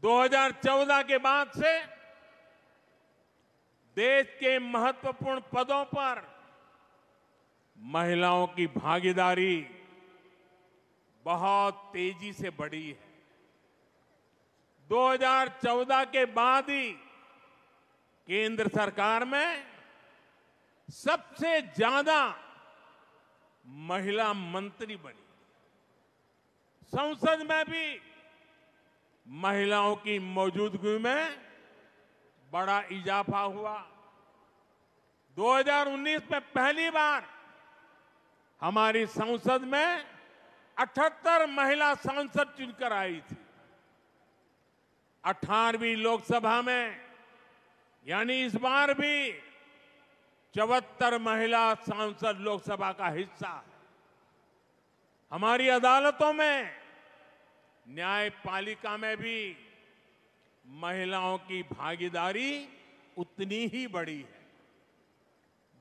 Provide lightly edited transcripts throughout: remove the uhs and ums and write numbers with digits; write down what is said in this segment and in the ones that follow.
2014 के बाद से देश के महत्वपूर्ण पदों पर महिलाओं की भागीदारी बहुत तेजी से बढ़ी है। 2014 के बाद ही केंद्र सरकार में सबसे ज्यादा महिला मंत्री बनी। संसद में भी महिलाओं की मौजूदगी में बड़ा इजाफा हुआ। 2019 में पहली बार हमारी संसद में 78 महिला सांसद चुनकर आई थी। 18वीं लोकसभा में यानी इस बार भी 74 महिला सांसद लोकसभा का हिस्सा है। हमारी अदालतों में, न्यायपालिका में भी महिलाओं की भागीदारी उतनी ही बड़ी है।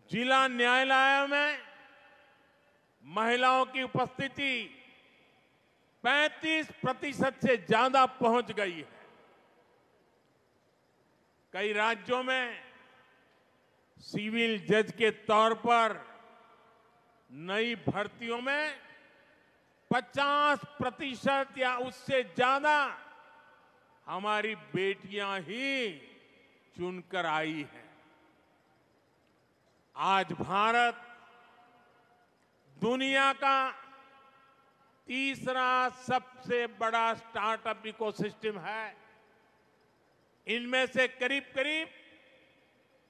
जिला न्यायालयों में महिलाओं की उपस्थिति 35% से ज्यादा पहुंच गई है। कई राज्यों में सिविल जज के तौर पर नई भर्तियों में 50% या उससे ज्यादा हमारी बेटियां ही चुनकर आई हैं। आज भारत दुनिया का तीसरा सबसे बड़ा स्टार्टअप इकोसिस्टम है। इनमें से करीब करीब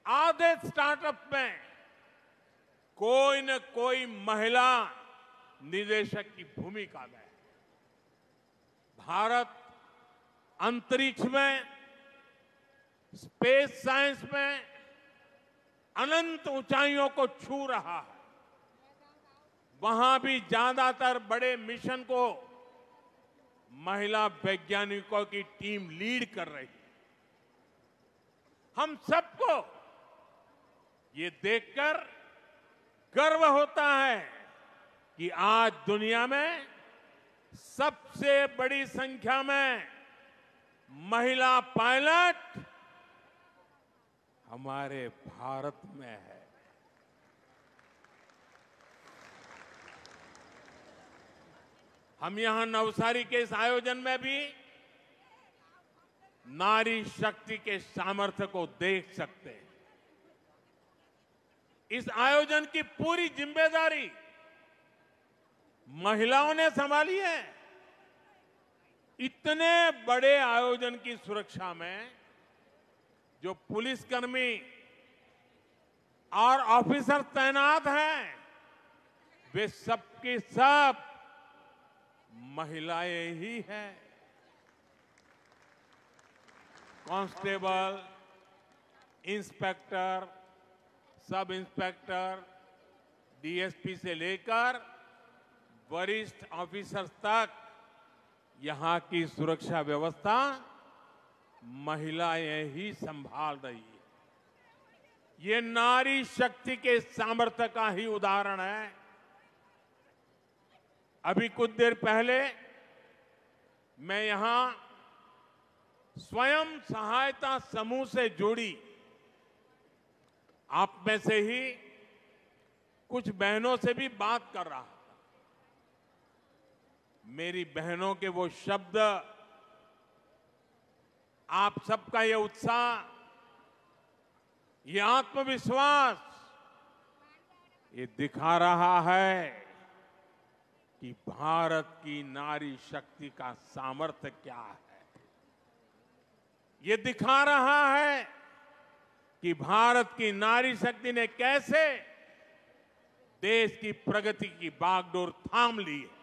आधे स्टार्टअप में कोई न कोई महिला निदेशक की भूमिका में है। भारत अंतरिक्ष में, स्पेस साइंस में अनंत ऊंचाइयों को छू रहा है। वहां भी ज्यादातर बड़े मिशन को महिला वैज्ञानिकों की टीम लीड कर रही है। हम सबको ये देखकर गर्व होता है कि आज दुनिया में सबसे बड़ी संख्या में महिला पायलट हमारे भारत में है। हम यहां नवसारी के इस आयोजन में भी नारी शक्ति के सामर्थ्य को देख सकते हैं। इस आयोजन की पूरी जिम्मेदारी महिलाओं ने संभाली है। इतने बड़े आयोजन की सुरक्षा में जो पुलिसकर्मी और ऑफिसर तैनात हैं, वे सबके सब महिलाएं ही हैं। Constable, inspector, sub inspector, DSP से लेकर वरिष्ठ ऑफिसर्स तक यहां की सुरक्षा व्यवस्था महिलाएं ही संभाल रही है। ये नारी शक्ति के सामर्थ्य का ही उदाहरण है। अभी कुछ देर पहले मैं यहां स्वयं सहायता समूह से जुड़ी आप में से ही कुछ बहनों से भी बात कर रहा था। मेरी बहनों के वो शब्द, आप सबका ये उत्साह, ये आत्मविश्वास, ये दिखा रहा है कि भारत की नारी शक्ति का सामर्थ्य क्या है। ये दिखा रहा है कि भारत की नारी शक्ति ने कैसे देश की प्रगति की बागडोर थाम ली है।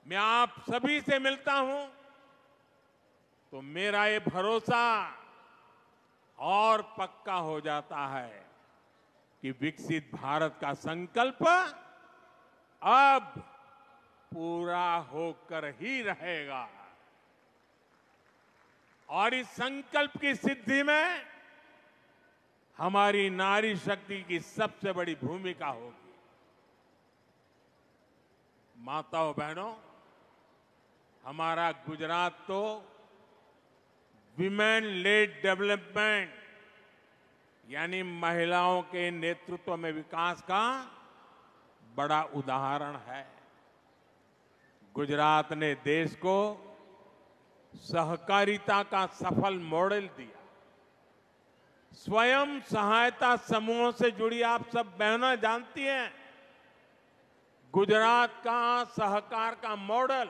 मैं आप सभी से मिलता हूं तो मेरा ये भरोसा और पक्का हो जाता है कि विकसित भारत का संकल्प अब पूरा होकर ही रहेगा। और इस संकल्प की सिद्धि में हमारी नारी शक्ति की सबसे बड़ी भूमिका होगी। माताओं बहनों, हमारा गुजरात तो विमेन लेड डेवलपमेंट यानी महिलाओं के नेतृत्व में विकास का बड़ा उदाहरण है। गुजरात ने देश को सहकारिता का सफल मॉडल दिया। स्वयं सहायता समूहों से जुड़ी आप सब बहनें जानती हैं, गुजरात का सहकार का मॉडल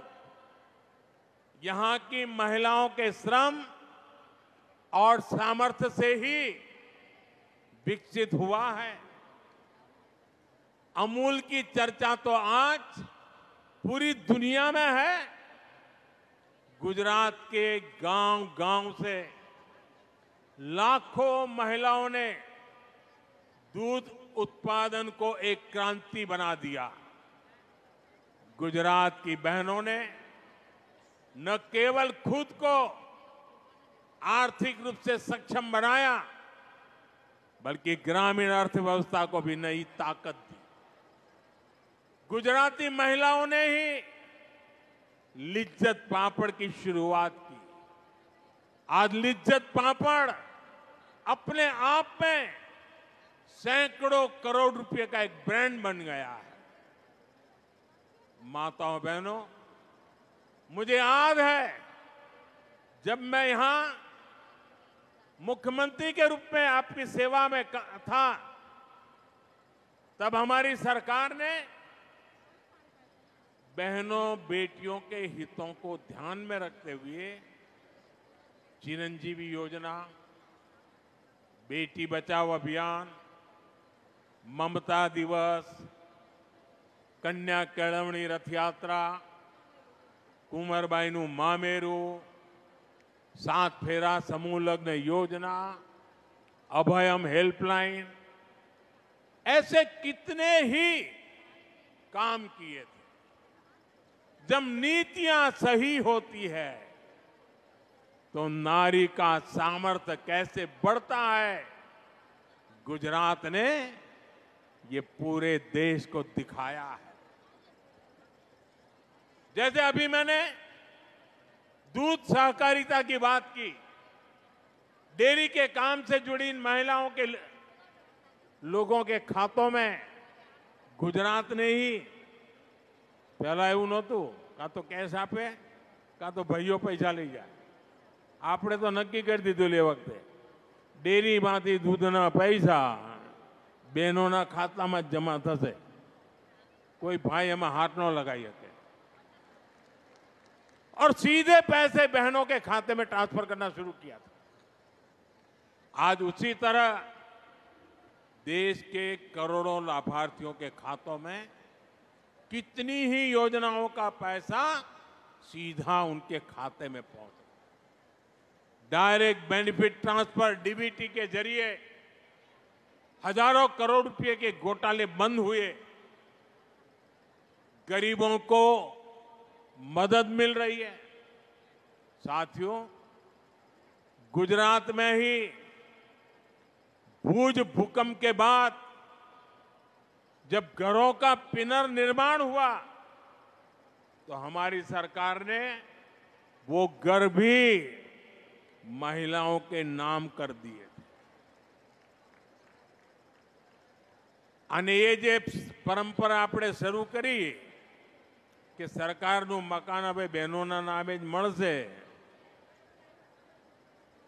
यहां की महिलाओं के श्रम और सामर्थ्य से ही विकसित हुआ है। अमूल की चर्चा तो आज पूरी दुनिया में है। गुजरात के गांव-गांव से लाखों महिलाओं ने दूध उत्पादन को एक क्रांति बना दिया। गुजरात की बहनों ने न केवल खुद को आर्थिक रूप से सक्षम बनाया, बल्कि ग्रामीण अर्थव्यवस्था को भी नई ताकत दी। गुजराती महिलाओं ने ही लिज्जत पापड़ की शुरुआत की। आज लिज्जत पापड़ अपने आप में सैकड़ों करोड़ रुपए का एक ब्रांड बन गया है। माताओं बहनों, मुझे याद है जब मैं यहां मुख्यमंत्री के रूप में आपकी सेवा में था, तब हमारी सरकार ने बहनों बेटियों के हितों को ध्यान में रखते हुए चिरंजीवी योजना, बेटी बचाओ अभियान, ममता दिवस, कन्या केळवणी रथ यात्रा, कुंवरबाईनु मामेरू, 7 फेरा समूह लग्न योजना, अभयम हेल्पलाइन, ऐसे कितने ही काम किए थे। जब नीतियां सही होती है तो नारी का सामर्थ्य कैसे बढ़ता है, गुजरात ने ये पूरे देश को दिखाया है। जैसे अभी मैंने दूध सहकारिता की बात की, डेयरी के काम से जुड़ी इन महिलाओं के लोगों के खातों में गुजरात ने ही पहला એવું નહોતું, કાં તો કેશ આપે કાં તો ભાઈઓ પૈસા લઈ જાય। આપણે તો નક્કી કરી દીધું એ વખતે ડેરીમાંથી દૂધના પૈસા બહેનોના ખાતામાં જ જમા થશે, કોઈ ભાઈ એમાં હાથ ન લગાવી શકે और सीधे पैसे बहनों के खाते में ट्रांसफर करना शुरू किया था। आज उसी तरह देश के करोड़ों लाभार्थियों के खातों में कितनी ही योजनाओं का पैसा सीधा उनके खाते में पहुंचा। डायरेक्ट बेनिफिट ट्रांसफर डीबीटी के जरिए हजारों करोड़ रुपए के घोटाले बंद हुए, गरीबों को मदद मिल रही है। साथियों, गुजरात में ही भूज भूकंप के बाद जब घरों का पुनर्निर्माण हुआ तो हमारी सरकार ने वो घर भी महिलाओं के नाम कर दिए थे। અને એ જે પરંપરા આપણે શરૂ કરી કે સરકારનું મકાન હવે બહેનોના નામે જ મળશે,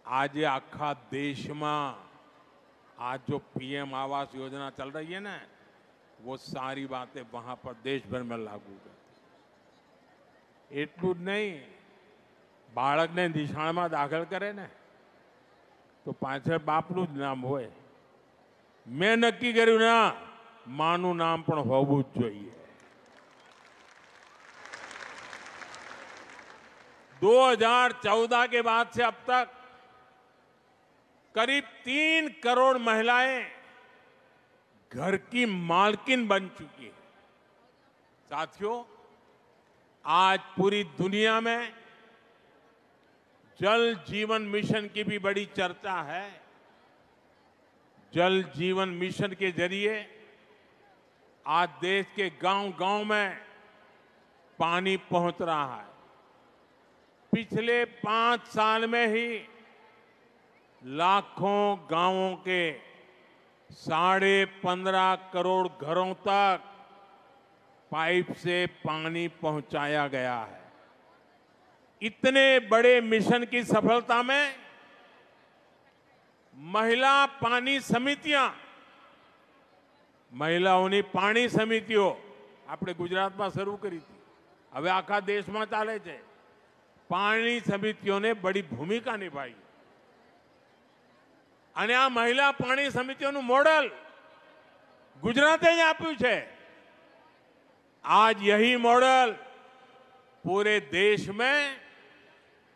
આજે આખા દેશમાં आज जो पीएम आवास योजना चल रही है ना, वो सारी बातें वहां पर देश भर में लागू है। એટલું જ નહીં, બાળકને નિશાળમાં દાખલ કરે ને તો પાછળ બાપનું જ નામ હોય। મેં નક્કી કર્યું ના, માનું નામ પણ હોવું જ જોઈએ। 2014 के बाद से अब तक करीब 3 करोड़ महिलाएं घर की मालकिन बन चुकी है। साथियों, आज पूरी दुनिया में जल जीवन मिशन की भी बड़ी चर्चा है। जल जीवन मिशन के जरिए आज देश के गांव-गांव में पानी पहुंच रहा है। पिछले 5 साल में ही लाखों गांवों के 15.5 करोड़ घरों तक पाइप से पानी पहुंचाया गया है। इतने बड़े मिशन की सफलता में महिला पानी समितियां, મહિલાઓની પાણી સમિતિઓ આપણે ગુજરાતમાં શરૂ કરી હતી, હવે આખા દેશમાં ચાલે છે। પાણી સમિતિઓને બડી ભૂમિકા નિભાઈ અને આ મહિલા પાણી સમિતિઓનું મોડલ ગુજરાતે જ આપ્યું છે। आज यही मॉडल पूरे देश में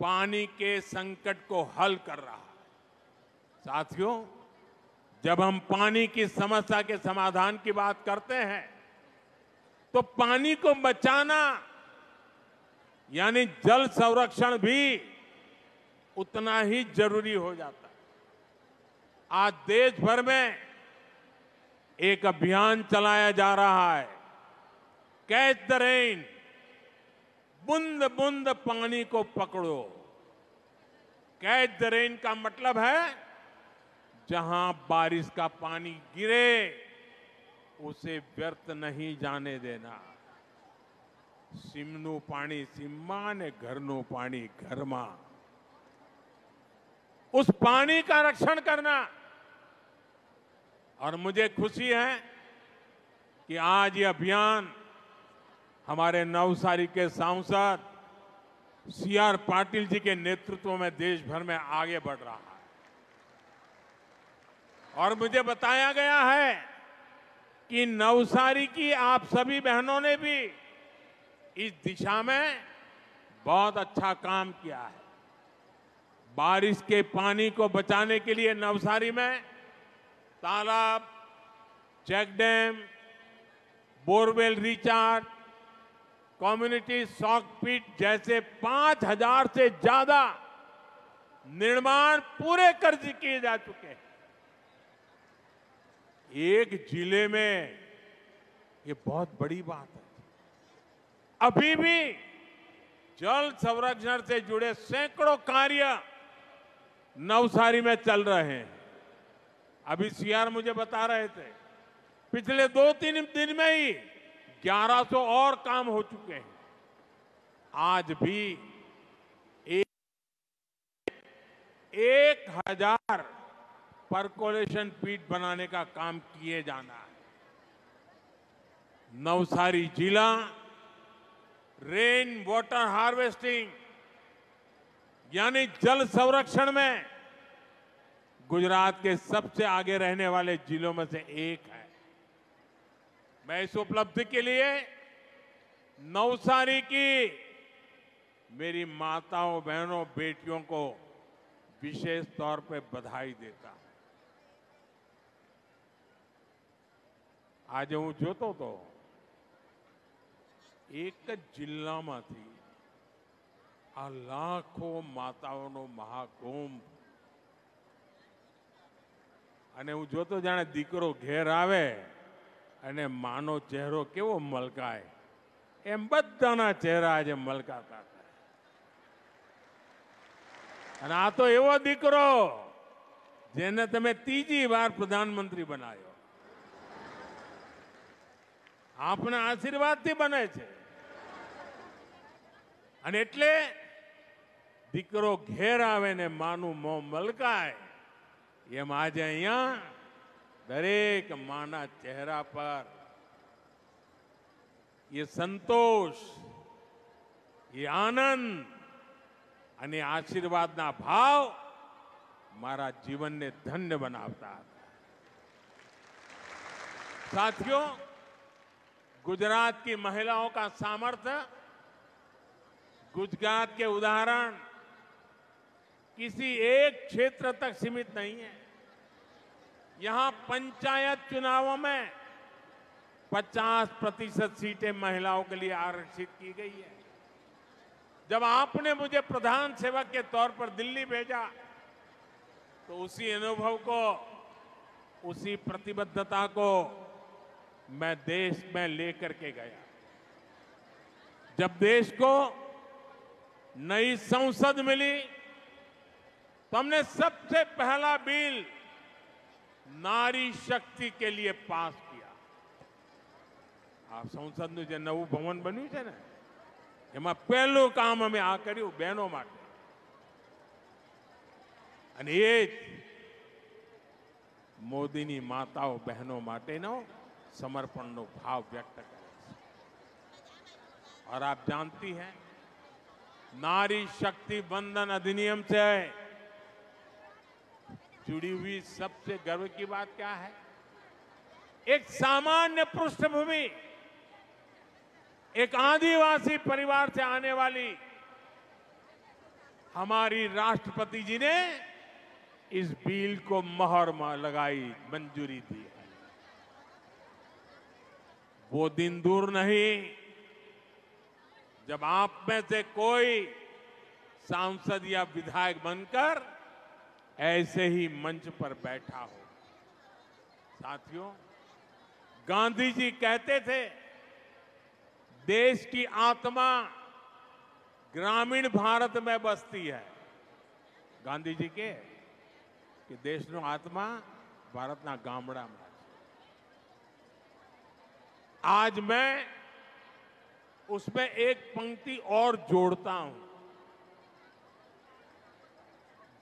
पानी के संकट को हल कर रहा है। साथियों, जब हम पानी की समस्या के समाधान की बात करते हैं तो पानी को बचाना यानी जल संरक्षण भी उतना ही जरूरी हो जाता है। आज देश भर में एक अभियान चलाया जा रहा है, कैच द रेन, बूंद बूंद पानी को पकड़ो। कैच द रेन का मतलब है जहां बारिश का पानी गिरे उसे व्यर्थ नहीं जाने देना। सीमનું પાણી सीमમાં ને ઘરનું પાણી ઘરમાં, उस पानी का रक्षण करना। और मुझे खुशी है कि आज ये अभियान हमारे नवसारी के सांसद सीआर पाटिल जी के नेतृत्व में देश भर में आगे बढ़ रहा है। और मुझे बताया गया है कि नवसारी की आप सभी बहनों ने भी इस दिशा में बहुत अच्छा काम किया है। बारिश के पानी को बचाने के लिए नवसारी में तालाब, check dam, borewell recharge, community soak pit जैसे 5,000 से ज्यादा निर्माण पूरे कर किए जा चुके हैं। एक जिले में ये बहुत बड़ी बात है। अभी भी जल संरक्षण से जुड़े सैकड़ों कार्य नवसारी में चल रहे हैं। अभी सीआर मुझे बता रहे थे पिछले 2-3 दिन में ही 1100 और काम हो चुके हैं। आज भी 1,000 परकोलेशन पीट बनाने का काम किए जाना है। नवसारी जिला रेन वाटर हार्वेस्टिंग यानी जल संरक्षण में गुजरात के सबसे आगे रहने वाले जिलों में से एक है। मैं इस उपलब्धि के लिए नवसारी की मेरी माताओं, बहनों, बेटियों को विशेष तौर पे बधाई देता हूं। आज હું જોતો તો એક જ જિલ્લામાંથી આ લાખો માતાઓનો મહાકુંભ, અને હું જોતો જાણે દીકરો ઘેર આવે અને માનો ચહેરો કેવો મલકાય એમ બધાના ચહેરા આજે મલકાતા હતા। અને આ તો એવો દીકરો જેને તમે ત્રીજી વાર પ્રધાનમંત્રી બનાવ્યો, આપના આશીર્વાદથી બને છે। અને એટલે દીકરો ઘેર આવે ને માનું મોં મલકાય એમ આજે અહીંયા દરેક માના ચહેરા પર ये संतोष, ये आनंद અને આશીર્વાદના ભાવ મારા જીવનને ધન્ય બનાવતા હતા। साथियों, गुजरात की महिलाओं का सामर्थ्य, गुजरात के उदाहरण किसी एक क्षेत्र तक सीमित नहीं है। यहां पंचायत चुनावों में 50% सीटें महिलाओं के लिए आरक्षित की गई है। जब आपने मुझे प्रधान सेवक के तौर पर दिल्ली भेजा तो उसी अनुभव को, उसी प्रतिबद्धता को मैं देश में लेकर के गया। जब देश को नई संसद मिली तो हमने सबसे पहला बिल नारी शक्ति के लिए पास किया। आप संसदનું જે નવું ભવન બન્યું છે ને એમાં પહેલું કામ અમે આ કર્યું બહેનો માટે અને એ મોદીની માતાઓ બહેનો માટેનો સમર્પણનો ભાવ વ્યક્ત કરે છે। और आप जानती हैं नारी शक्ति बंधन अधिनियम से जुड़ी हुई सबसे गर्व की बात क्या है? एक सामान्य पृष्ठभूमि, एक आदिवासी परिवार से आने वाली हमारी राष्ट्रपति जी ने इस बिल को मोहर लगाई, मंजूरी दी है। वो दिन दूर नहीं जब आप में से कोई सांसद या विधायक बनकर ऐसे ही मंच पर बैठा हो। साथियों, गांधी जी कहते थे देश की आत्मा ग्रामीण भारत में बसती है। गांधी जी के कि देशનો आत्मा भारतना ગામડામાં છે। आज मैं उसमें एक पंक्ति और जोड़ता हूं।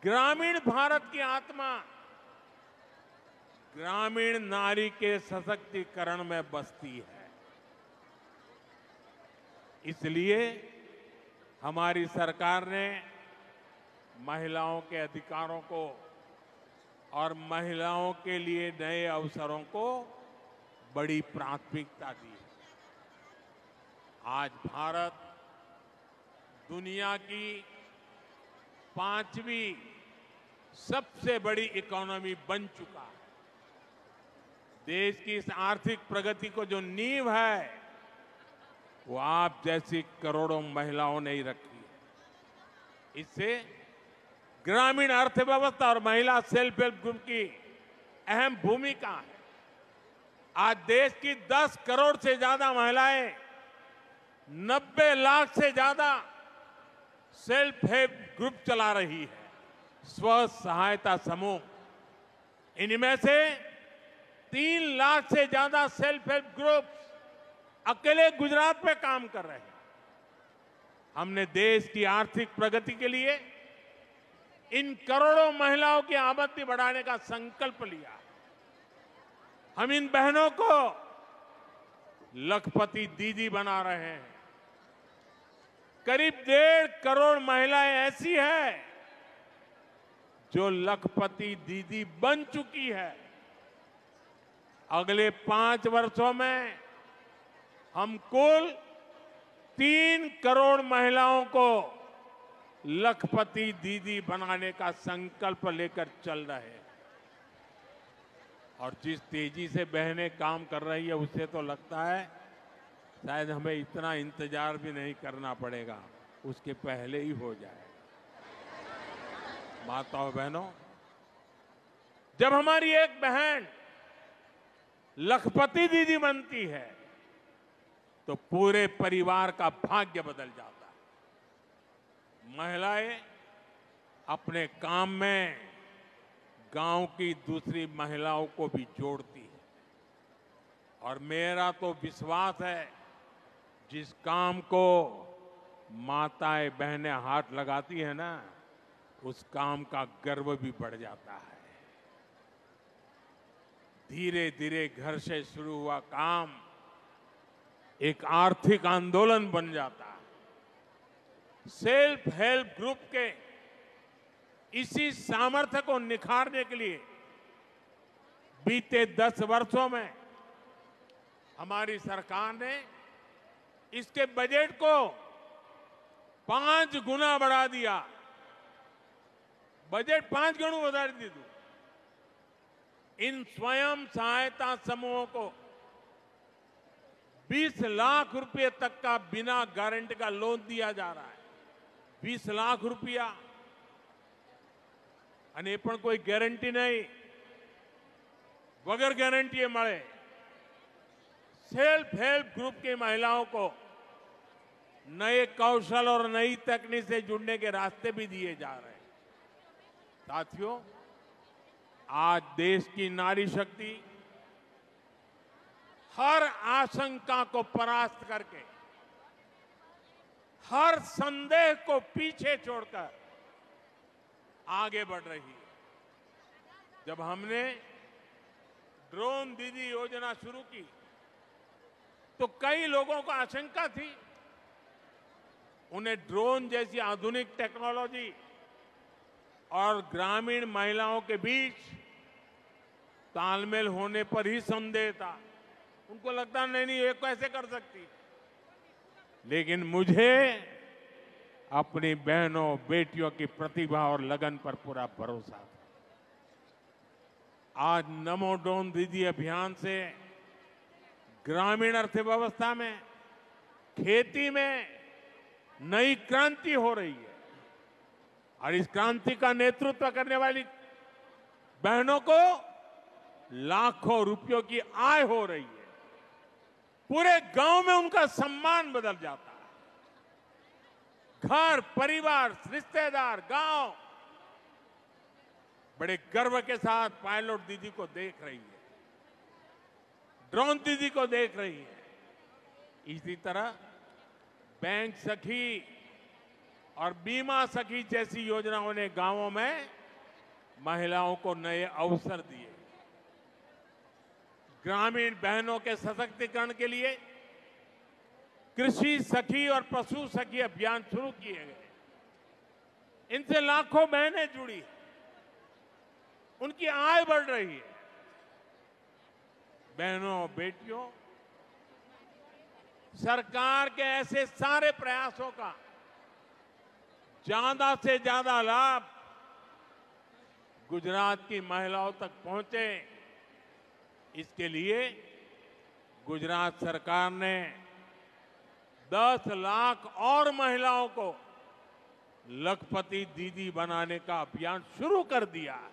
ग्रामीण भारत की आत्मा ग्रामीण नारी के सशक्तिकरण में बसती है। इसलिए हमारी सरकार ने महिलाओं के अधिकारों को और महिलाओं के लिए नए अवसरों को बड़ी प्राथमिकता दी है। आज भारत दुनिया की 5वीं सबसे बड़ी इकोनॉमी बन चुका है। देश की इस आर्थिक प्रगति को जो नींव है वो आप जैसी करोड़ों महिलाओं ने ही रखी है। इससे ग्रामीण अर्थव्यवस्था और महिला सेल्फ हेल्प ग्रुप की अहम भूमिका है। आज देश की 10 करोड़ से ज्यादा महिलाएं 90 लाख से ज्यादा सेल्फ हेल्प ग्रुप चला रही है, स्व सहायता समूह। इनमें से 3 लाख से ज्यादा सेल्फ हेल्प ग्रुप अकेले गुजरात में काम कर रहे हैं। हमने देश की आर्थिक प्रगति के लिए इन करोड़ों महिलाओं की आमदनी बढ़ाने का संकल्प लिया। हम इन बहनों को लखपति दीदी बना रहे हैं। करीब 1.5 करोड़ महिलाएं ऐसी हैं जो लखपति दीदी बन चुकी है। अगले 5 वर्षों में हम कुल 3 करोड़ महिलाओं को लखपति दीदी बनाने का संकल्प लेकर चल रहे हैं। और जिस तेजी से बहनें काम कर रही है उससे तो लगता है शायद हमें इतना इंतजार भी नहीं करना पड़ेगा, उसके पहले ही हो जाए। माताओं बहनों, जब हमारी एक बहन लखपति दीदी बनती है तो पूरे परिवार का भाग्य बदल जाता है। महिलाएं अपने काम में गांव की दूसरी महिलाओं को भी जोड़ती है। और मेरा तो विश्वास है जिस काम को माताएं बहनें हाथ लगाती है ना, उस काम का गर्व भी बढ़ जाता है। धीरे धीरे घर से शुरू हुआ काम एक आर्थिक आंदोलन बन जाता है। सेल्फ हेल्प ग्रुप के इसी सामर्थ्य को निखारने के लिए बीते 10 वर्षों में हमारी सरकार ने इसके बजट को 5 गुना बढ़ा दिया। बजट 5 गुना बढ़ा दिया। इन स्वयं सहायता समूहों को 20 लाख रुपए तक का बिना गारंटी का लोन दिया जा रहा है। 20 लाख रुपया અને પણ કોઈ ગેરંટી નહીં, વગર ગેરંટીએ મળે। सेल्फ हेल्प ग्रुप की महिलाओं को नए कौशल और नई तकनीक से जुड़ने के रास्ते भी दिए जा रहे हैं। साथियों, आज देश की नारी शक्ति हर आशंका को परास्त करके, हर संदेह को पीछे छोड़कर आगे बढ़ रही है। जब हमने ड्रोन दीदी योजना शुरू की तो कई लोगों को आशंका थी। उन्हें ड्रोन जैसी आधुनिक टेक्नोलॉजी और ग्रामीण महिलाओं के बीच तालमेल होने पर ही संदेह था। उनको लगता नहीं ये कैसे कर सकती। लेकिन मुझे अपनी बहनों बेटियों की प्रतिभा और लगन पर पूरा भरोसा था। आज नमो ड्रोन दीदी अभियान से ग्रामीण अर्थव्यवस्था में, खेती में नई क्रांति हो रही है और इस क्रांति का नेतृत्व करने वाली बहनों को लाखों रुपयों की आय हो रही है। पूरे गांव में उनका सम्मान बदल जाता है। घर, परिवार, रिश्तेदार, गांव बड़े गर्व के साथ पायलट दीदी को देख रही है, ड्रोन दीदी को देख रही है। इसी तरह बैंक सखी और बीमा सखी जैसी योजनाओं ने गांवों में महिलाओं को नए अवसर दिए। ग्रामीण बहनों के सशक्तिकरण के लिए कृषि सखी और पशु सखी अभियान शुरू किए गए। इनसे लाखों बहनें जुड़ी, उनकी आय बढ़ रही है। बहनों बेटियों, सरकार के ऐसे सारे प्रयासों का ज्यादा से ज्यादा लाभ गुजरात की महिलाओं तक पहुंचे, इसके लिए गुजरात सरकार ने 10 लाख और महिलाओं को लखपति दीदी बनाने का अभियान शुरू कर दिया है।